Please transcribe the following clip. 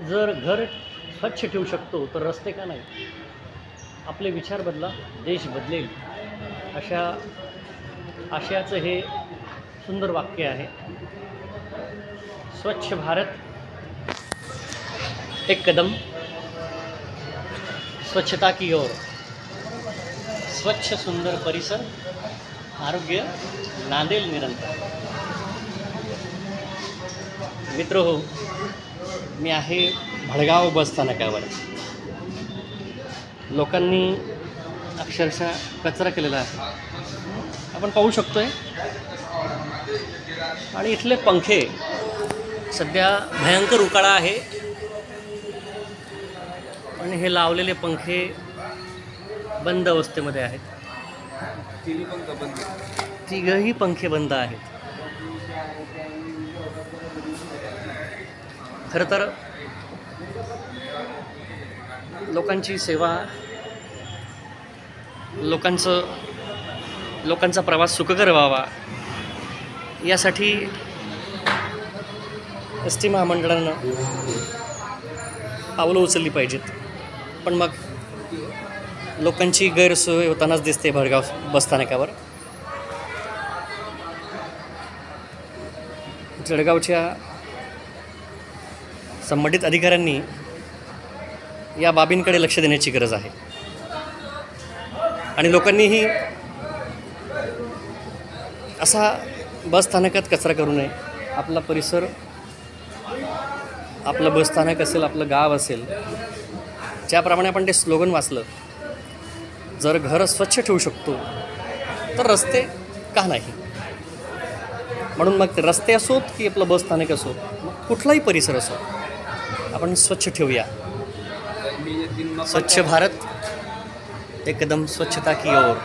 जर घर स्वच्छ ठेवू शकतो तर रस्ते का नाही? आपले विचार बदला, देश बदलेल, अशा आशयाचं हे सुंदर वाक्य आहे. स्वच्छ भारत एक कदम स्वच्छता की ओर. स्वच्छ सुंदर परिसर, आरोग्य नांदेल निरंतर. मित्र हो, मी आहे भडगाव बसस्थानकावर. लोकांनी अक्षरशः कचरा केलेला आहे, आपण पाहू शकतोय. आणि इथले पंखे, सध्या भयंकर उकाळा आहे आणि हे लावलेले पंखे बंद अवस्थेमध्ये आहेत. तिघही पंखे बंद आहेत. खरं तर लोकांची सेवा, लोकांचा प्रवास सुखकर व्हावा यासाठी एस टी महामंडळानं पावलं उचलली पाहिजेत. पण मग लोकांची गैरसोय होतानाच दिसते भडगाव बसस्थानकावर. जळगावच्या संबंधित अधिकाऱ्यांनी या बाबींकडे लक्ष देण्याची गरज आहे आणि लोकांनीही असा बसस्थानकात कचरा करू नये. आपला परिसर, आपलं बसस्थानक असेल, आपलं गाव असेल, ज्याप्रमाणे आपण ते स्लोगन वाचलं, जर घर स्वच्छ ठेवू शकतो तर रस्ते का नाही? म्हणून मग ते रस्ते असोत की आपलं बसस्थानक असो, मग कुठलाही परिसर असो, आपण स्वच्छ ठेवूया. स्वच्छ भारत एक कदम स्वच्छता की ओर.